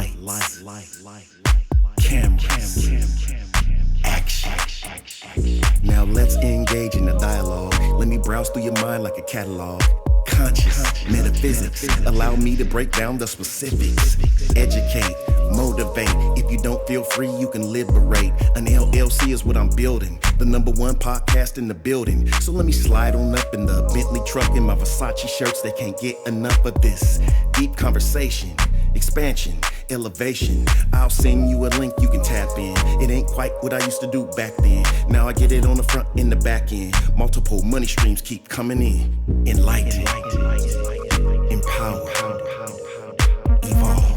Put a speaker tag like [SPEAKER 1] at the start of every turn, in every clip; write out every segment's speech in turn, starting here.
[SPEAKER 1] Lights, cameras, action. Now let's engage in the dialogue. Let me browse through your mind like a catalog. Conscious metaphysics, allow me to break down the specifics. Educate, motivate. If you don't feel free, you can liberate. An LLC is what I'm building, the #1 podcast in the building. So let me slide on up in the Bentley truck in my Versace shirts. They can't get enough of this deep conversation, expansion, elevation. I'll send you a link you can tap in. It ain't quite what I used to do back then. Now I get it on the front and the back end. Multiple money streams keep coming in. Enlighten, empower, evolve.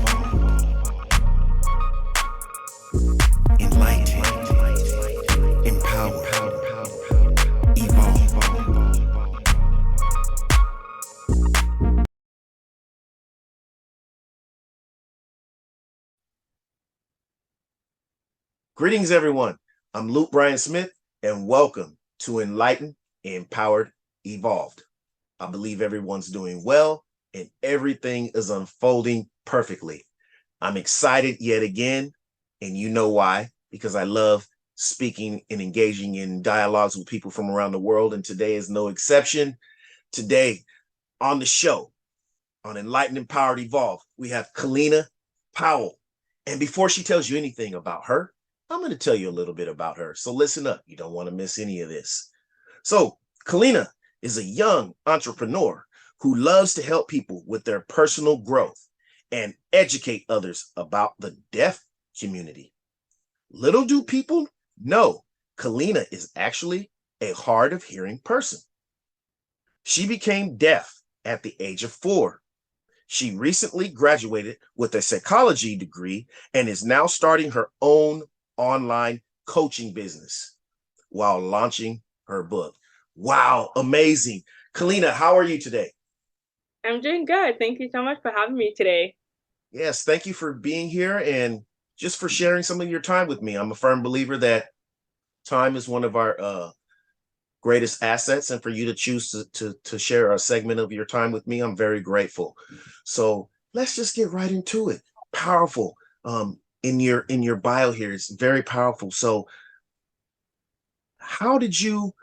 [SPEAKER 1] Enlighten, empower, evolve.
[SPEAKER 2] Greetings, everyone. I'm Luke Bryan Smith, and welcome to Enlightened, Empowered, Evolved. I believe everyone's doing well, and everything is unfolding perfectly. I'm excited yet again, and you know why, because I love speaking and engaging in dialogues with people from around the world, and today is no exception. Today, on the show, on Enlightened, Empowered, Evolved, we have Kellina Powell. And before she tells you anything about her, I'm going to tell you a little bit about her. So listen up. You don't want to miss any of this. So Kellina is a young entrepreneur who loves to help people with their personal growth and educate others about the deaf community. Little do people know, Kellina is actually a hard of hearing person. She became deaf at the age of 4. She recently graduated with a psychology degree and is now starting her own online coaching business while launching her book. Wow, amazing. Kellina, how are you today?
[SPEAKER 3] I'm doing good. Thank you so much for having me today.
[SPEAKER 2] Yes, thank you for being here and just for sharing some of your time with me. I'm a firm believer that time is one of our greatest assets, and for you to choose to share a segment of your time with me, I'm very grateful. So let's just get right into it. Powerful. In your bio here, it's very powerful. So how did you,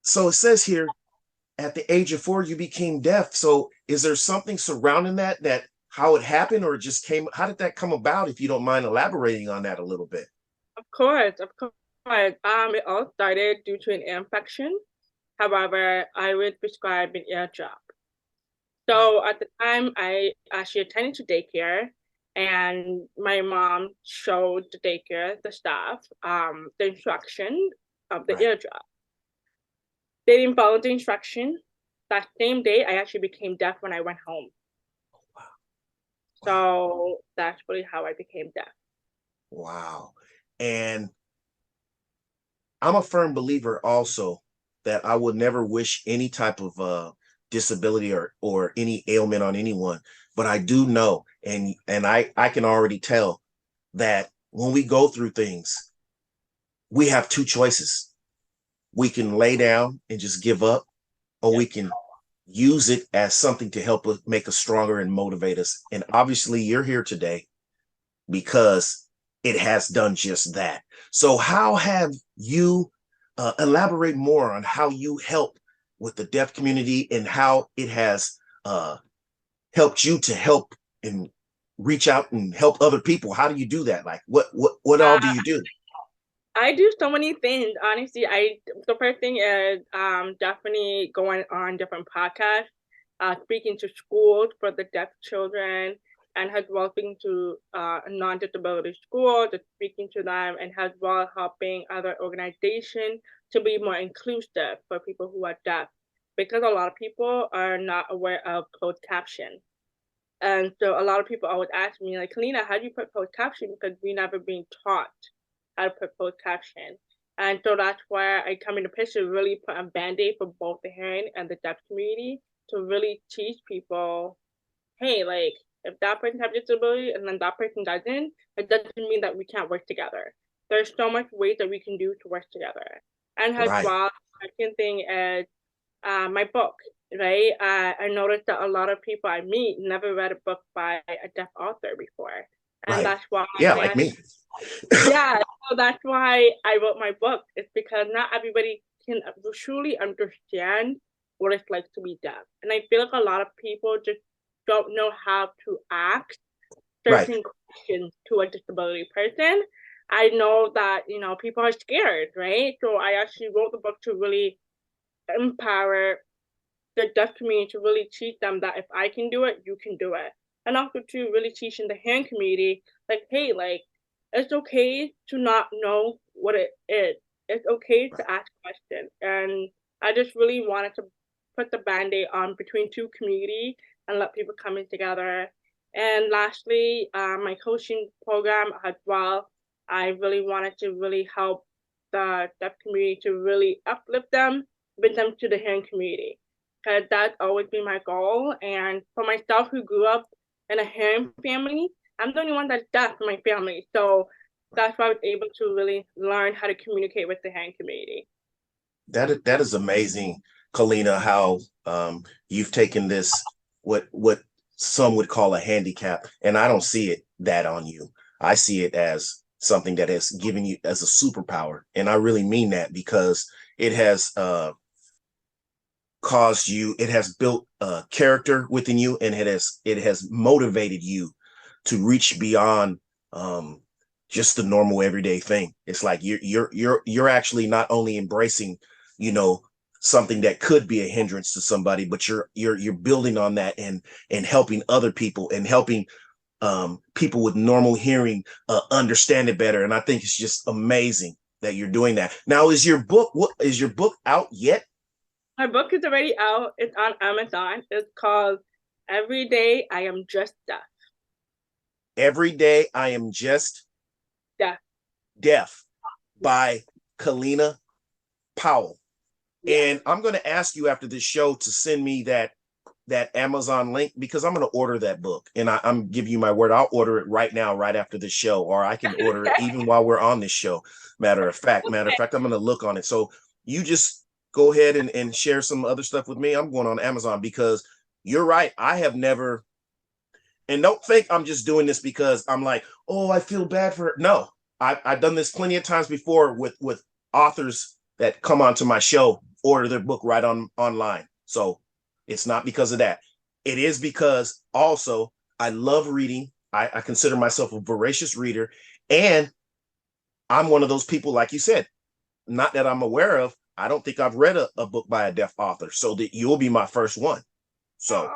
[SPEAKER 2] so it says here at the age of 4 you became deaf. So is there something surrounding that how it happened, or it just came, how did that come about, if you don't mind elaborating on that a little bit?
[SPEAKER 3] Of course, of course. It all started due to an ear infection. However, I was prescribed an ear drop. So at the time, I actually attended to daycare, and my mom showed the daycare, the staff, the instruction of the
[SPEAKER 2] Right.
[SPEAKER 3] ear drop. They didn't follow the instruction. That same day, I actually became deaf when I went home.
[SPEAKER 2] Wow.
[SPEAKER 3] So that's really how I became deaf.
[SPEAKER 2] Wow. And I'm a firm believer also that I would never wish any type of disability or any ailment on anyone, but I do know, and I can already tell that when we go through things, we have two choices. We can lay down and just give up, or we can use it as something to help us make us stronger and motivate us. And obviously you're here today because it has done just that. So how have you elaborate more on how you help with the deaf community and how it has helped you to help and reach out and help other people? How do you do that? Like what all do
[SPEAKER 3] Uh,
[SPEAKER 2] you do?
[SPEAKER 3] I do so many things. Honestly, the first thing is definitely going on different podcasts, speaking to schools for the deaf children, and as well speaking to non-disability schools, just speaking to them, and as well helping other organizations to be more inclusive for people who are deaf, because a lot of people are not aware of closed caption. And so a lot of people always ask me, like, Kellina, how do you put closed caption? Because we never been taught how to put closed caption. And so that's where I come into picture, really put a band-aid for both the hearing and the deaf community to really teach people, hey, like, if that person has a disability and then that person doesn't, it doesn't mean that we can't work together. There's so much ways that we can do to work together. And as
[SPEAKER 2] Right.
[SPEAKER 3] well, the second thing is my book. right? I noticed that a lot of people I meet never read a book by a deaf author before. And
[SPEAKER 2] Right.
[SPEAKER 3] that's why
[SPEAKER 2] Yeah, like me.
[SPEAKER 3] yeah, so that's why I wrote my book. It's because not everybody can truly understand what it's like to be deaf. And I feel like a lot of people just don't know how to ask
[SPEAKER 2] Right.
[SPEAKER 3] certain questions to a disability person. I know that, people are scared, right? So I actually wrote the book to really empower the deaf community, to really teach them that if I can do it, you can do it. And also to really teach in the hand community, like, hey, like, it's okay to not know what it is. It's okay to ask questions. And I just really wanted to put the band-aid on between two communities and let people come in together. And lastly, my coaching program as well. I really wanted to really help the deaf community, to really uplift them, bring them to the hand community, because that's always been my goal. And for myself, who grew up in a hearing family, I'm the only one that's deaf in my family. So that's why I was able to really learn how to communicate with the hearing community.
[SPEAKER 2] That is amazing, Kellina, how you've taken this, what some would call a handicap, and I don't see it that on you. I see it as something that has given you as a superpower. And I really mean that, because it has caused you, it has built a character within you, and it has motivated you to reach beyond just the normal everyday thing. It's like you're actually not only embracing, something that could be a hindrance to somebody, but you're building on that, and helping other people, and helping people with normal hearing understand it better. And I think it's just amazing that you're doing that. Now, is your book out yet?
[SPEAKER 3] My book is already out. It's on Amazon. It's called Every Day I Am Just Deaf.
[SPEAKER 2] Every Day I Am Just Deaf by Kellina Powell. Yeah. And I'm going to ask you after this show to send me that Amazon link, because I'm going to order that book. And I'm giving you my word, I'll order it right now, right after the show, or I can order it even while we're on this show. Matter of fact, I'm going to look on it. So you just go ahead and share some other stuff with me. I'm going on Amazon, because you're right. I have never, and don't think I'm just doing this because I'm like, oh, I feel bad for it. No, I've done this plenty of times before with authors that come onto my show, order their book right online. So it's not because of that. It is because also I love reading. I consider myself a voracious reader, and I'm one of those people, like you said, not that I'm aware of. I don't think I've read a book by a deaf author, so that you'll be my first one. So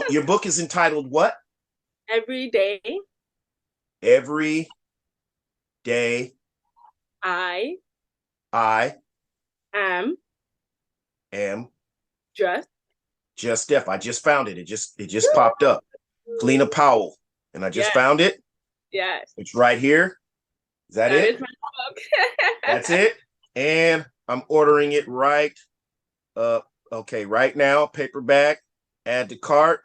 [SPEAKER 2] your book is entitled what?
[SPEAKER 3] Every Day.
[SPEAKER 2] Every Day
[SPEAKER 3] I
[SPEAKER 2] am
[SPEAKER 3] just
[SPEAKER 2] deaf. I just found it. It just popped up. Kellina Powell. And I just found it.
[SPEAKER 3] Yes.
[SPEAKER 2] It's right here. Is that it?
[SPEAKER 3] Is my book.
[SPEAKER 2] That's it. And I'm ordering it right. Okay, right now, paperback, add to cart.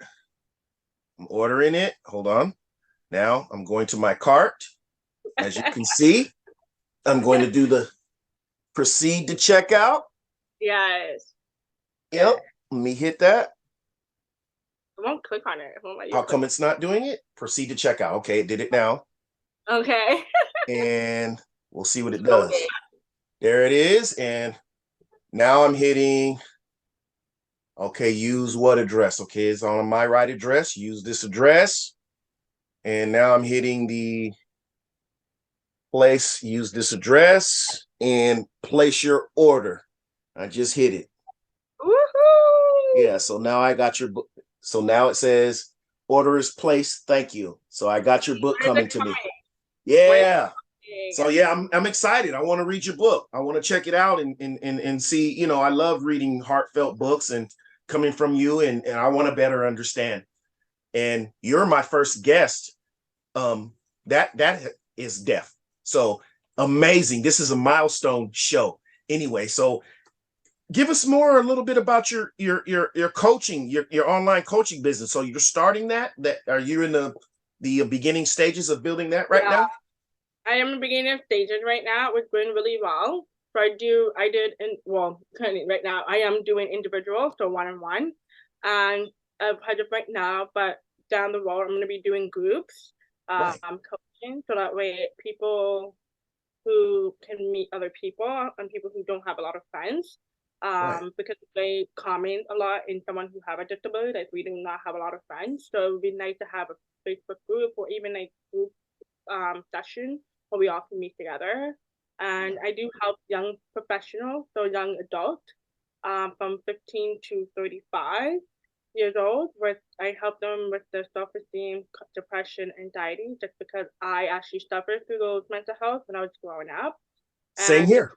[SPEAKER 2] I'm ordering it. Hold on. Now I'm going to my cart. As you can see, I'm going to do the proceed to checkout.
[SPEAKER 3] Yes.
[SPEAKER 2] Yep. Let me hit that.
[SPEAKER 3] I won't click on it.
[SPEAKER 2] How come it's not doing it? Proceed to checkout. Okay, it did it now.
[SPEAKER 3] Okay.
[SPEAKER 2] And we'll see what it does. Okay. There it is. And now I'm hitting, okay, use what address? Okay, it's on my right address. Use this address. And now I'm hitting the place, use this address, and place your order. I just hit it.
[SPEAKER 3] Woohoo!
[SPEAKER 2] Yeah, so now I got your book. So now it says order is placed. Thank you. So I got your book coming to me. Yeah. So yeah, I'm excited. I want to read your book. I want to check it out and see, I love reading heartfelt books and coming from you, and I want to better understand. And you're my first guest that is deaf. So amazing. This is a milestone show. Anyway, so give us a little bit about your coaching, your online coaching business. So you're starting that are you in the beginning stages of building that right now?
[SPEAKER 3] I am in the beginning of stages right now. It's going really well. So currently right now I am doing individual, so one-on-one, and I've had it right now, but down the road I'm going to be doing groups,
[SPEAKER 2] Right,
[SPEAKER 3] coaching, so that way people who can meet other people and people who don't have a lot of friends,
[SPEAKER 2] right,
[SPEAKER 3] because they comment a lot in someone who have a disability, like we do not have a lot of friends, so it would be nice to have a Facebook group or even a group session where we all can meet together. And I do help young professionals, so young adults, from 15 to 35 years old. With I help them with their self-esteem, depression, anxiety, just because I actually suffered through those mental health when I was growing up.
[SPEAKER 2] same
[SPEAKER 3] And
[SPEAKER 2] here.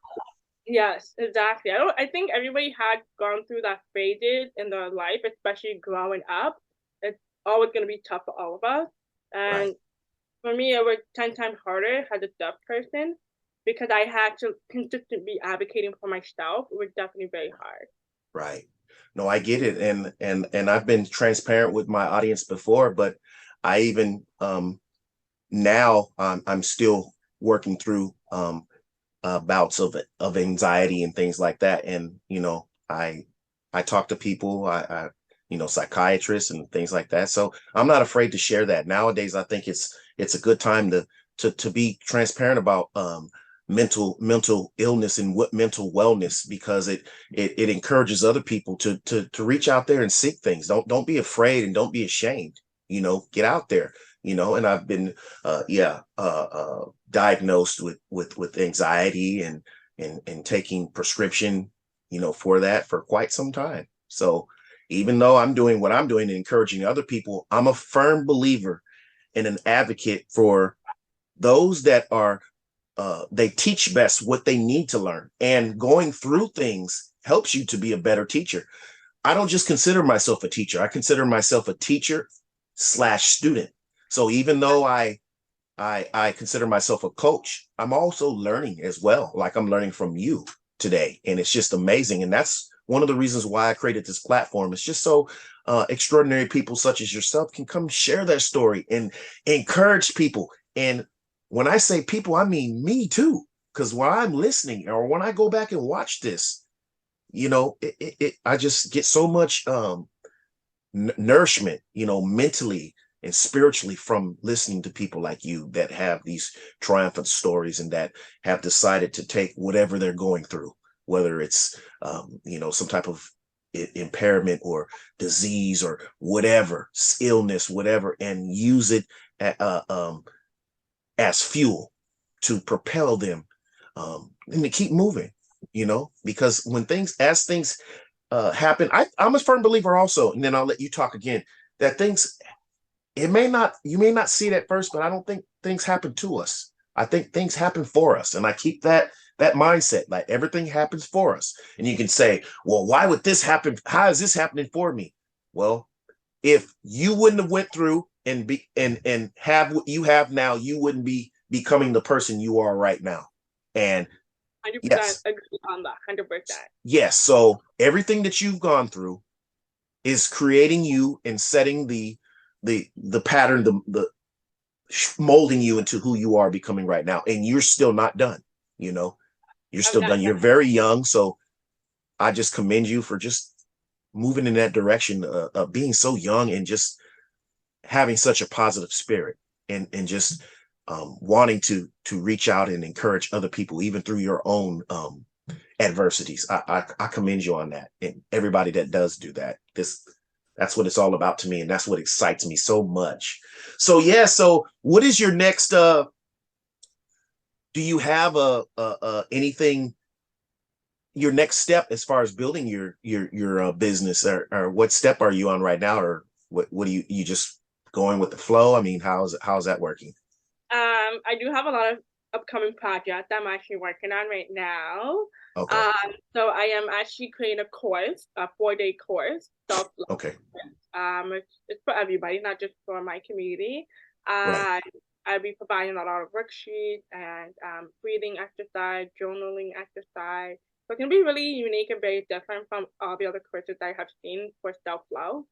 [SPEAKER 3] yes, exactly. I think everybody had gone through that phases in their life, especially growing up. It's always going to be tough for all of us.
[SPEAKER 2] Right,
[SPEAKER 3] And for me, it was 10 times harder as a deaf person because I had to consistently be advocating for myself. It was definitely very hard.
[SPEAKER 2] right. No, I get it, and I've been transparent with my audience before, but I even now I'm still working through bouts of anxiety and things like that. And I talk to people, psychiatrists and things like that. So I'm not afraid to share that. Nowadays, I think it's a good time to be transparent about mental illness and what mental wellness, because it encourages other people to reach out there and seek things. Don't be afraid and don't be ashamed. Get out there. And I've been diagnosed with anxiety and taking prescription, for that for quite some time. So even though I'm doing what I'm doing and encouraging other people, I'm a firm believer and an advocate for those that are they teach best what they need to learn, and going through things helps you to be a better teacher. I don't just consider myself a teacher. I consider myself a teacher slash student. So even though I consider myself a coach, I'm also learning as well. Like I'm learning from you today, and it's just amazing. And that's one of the reasons why I created this platform. It's just so extraordinary people such as yourself can come share their story and encourage people. And when I say people, I mean me too. Because when I'm listening or when I go back and watch this, I just get so much nourishment, mentally and spiritually from listening to people like you that have these triumphant stories and that have decided to take whatever they're going through, whether it's, some type of impairment or disease or whatever, illness, whatever, and use it as fuel to propel them and to keep moving, because as things happen, I'm a firm believer also, and then I'll let you talk again, that you may not see it at first, but I don't think things happen to us. I think things happen for us. And I keep that mindset, like everything happens for us. And you can say, well, why would this happen? How is this happening for me? Well, if you wouldn't have went through and have what you have now, you wouldn't be becoming the person you are right now. And
[SPEAKER 3] 100%
[SPEAKER 2] yes,
[SPEAKER 3] agree on that. 100%.
[SPEAKER 2] yes. So everything that you've gone through is creating you and setting the pattern, the molding you into who you are becoming right now. And you're still not done. You're
[SPEAKER 3] I'm
[SPEAKER 2] still
[SPEAKER 3] not
[SPEAKER 2] done. You're very young. So I just commend you for just moving in that direction of being so young and just having such a positive spirit and just wanting to reach out and encourage other people, even through your own adversities. I commend you on that, and everybody that does do that. That's what it's all about to me, and that's what excites me so much. So yeah, so what is your next? Do you have anything? Your next step as far as building your business, or what step are you on right now, or what do you just going with the flow? I mean, how's that working?
[SPEAKER 3] I do have a lot of upcoming projects I'm actually working on right now.
[SPEAKER 2] Okay,
[SPEAKER 3] So I am actually creating a course, a 4-day course, self-love.
[SPEAKER 2] okay,
[SPEAKER 3] It's for everybody, not just for my community.
[SPEAKER 2] right,
[SPEAKER 3] Uh, I'll be providing a lot of worksheets and breathing exercise, journaling exercise. So it's gonna be really unique and very different from all the other courses I have seen for self-love.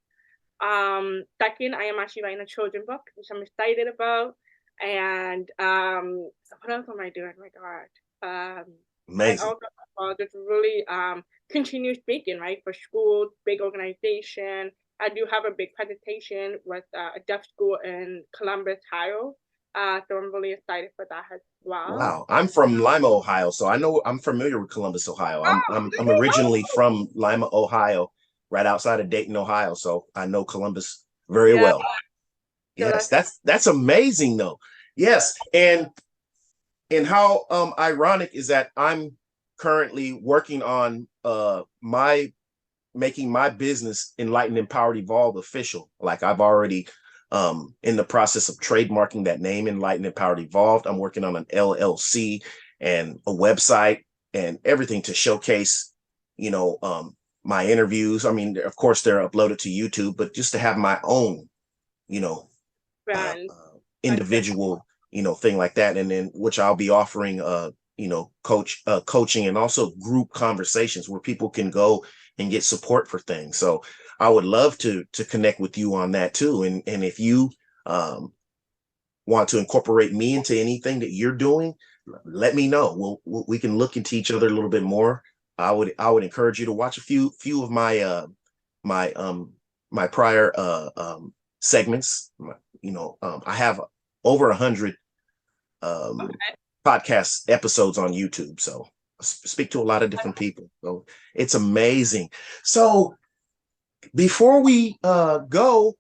[SPEAKER 3] Second, I am actually writing a children's book, which I'm excited about. And what else am I doing? Oh my God. And
[SPEAKER 2] Amazing.
[SPEAKER 3] also, just really continue speaking, right, for schools, big organization. I do have a big presentation with a deaf school in Columbus, Ohio. So I'm really excited for that as well.
[SPEAKER 2] Wow. I'm from Lima, Ohio, so I know I'm familiar with Columbus, Ohio. I'm originally
[SPEAKER 3] Oh,
[SPEAKER 2] from Lima, Ohio, right outside of Dayton, Ohio, so I know Columbus very
[SPEAKER 3] yeah.
[SPEAKER 2] well.
[SPEAKER 3] So
[SPEAKER 2] Yes, that's amazing though. Yes, and how ironic is that I'm currently working on my making my business Enlightened, Empowered, Evolved official. Like I've already in the process of trademarking that name, Enlightened, Empowered, Evolved. I'm working on an LLC and a website and everything to showcase, you know, my interviews. I mean, of course, they're uploaded to YouTube, but just to have my own, you know,
[SPEAKER 3] brand. That's it.
[SPEAKER 2] individual, thing like that, and then which I'll be offering, coaching and also group conversations where people can go and get support for things. So I would love to connect with you on that too, and if you um, want to incorporate me into anything that you're doing, let me know. We can look into each other a little bit more. I would encourage you to watch a few of my my my prior segments. I have over 100 um,
[SPEAKER 3] Okay.
[SPEAKER 2] podcast episodes on YouTube, so I speak to a lot of different people. So it's amazing. So before we go,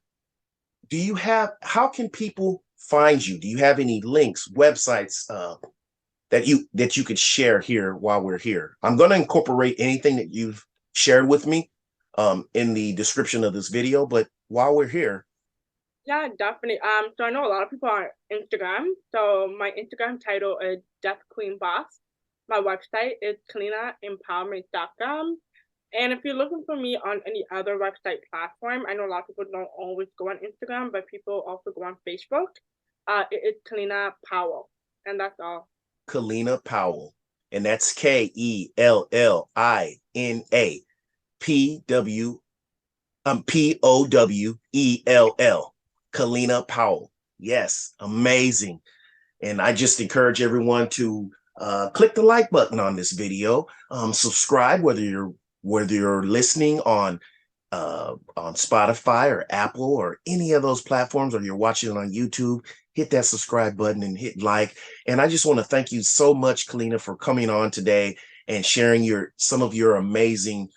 [SPEAKER 2] how can people find you? Do you have any links, websites that you could share here while we're here? I'm going to incorporate anything that you've shared with me in the description of this video, but while we're here,
[SPEAKER 3] Yeah, definitely. So I know a lot of people on Instagram. So my Instagram title is Deaf Queen Boss. My website is KellinaEmpowerment.com. And if you're looking for me on any other website platform, I know a lot of people don't always go on Instagram, but people also go on Facebook. It is Kellina Powell, and that's all.
[SPEAKER 2] Kellina Powell, and that's Kellina Powell, Kellina Powell. Yes, amazing. And I just encourage everyone to click the like button on this video, subscribe whether you're listening on Spotify or Apple or any of those platforms, or you're watching it on YouTube. Hit that subscribe button and hit like. And I just want to thank you so much, Kellina, for coming on today and sharing some of your amazing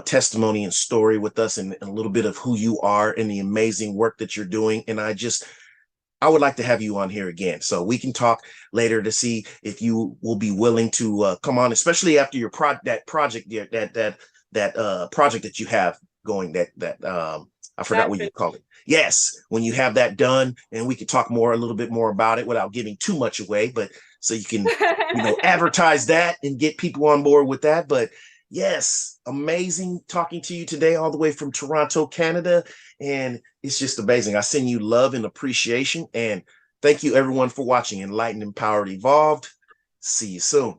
[SPEAKER 2] testimony and story with us, and a little bit of who you are and the amazing work that you're doing. And I would like to have you on here again, so we can talk later to see if you will be willing to come on, especially after your that project, that project that you have going. I forgot
[SPEAKER 3] That's
[SPEAKER 2] what you
[SPEAKER 3] it.
[SPEAKER 2] call it. Yes, when you have that done, and we can talk a little bit more about it without giving too much away, but so you can advertise that and get people on board with that. But yes, amazing talking to you today, all the way from Toronto, Canada. And it's just amazing. I send you love and appreciation. And thank you, everyone, for watching Enlightened, Empowered, Evolved. See you soon.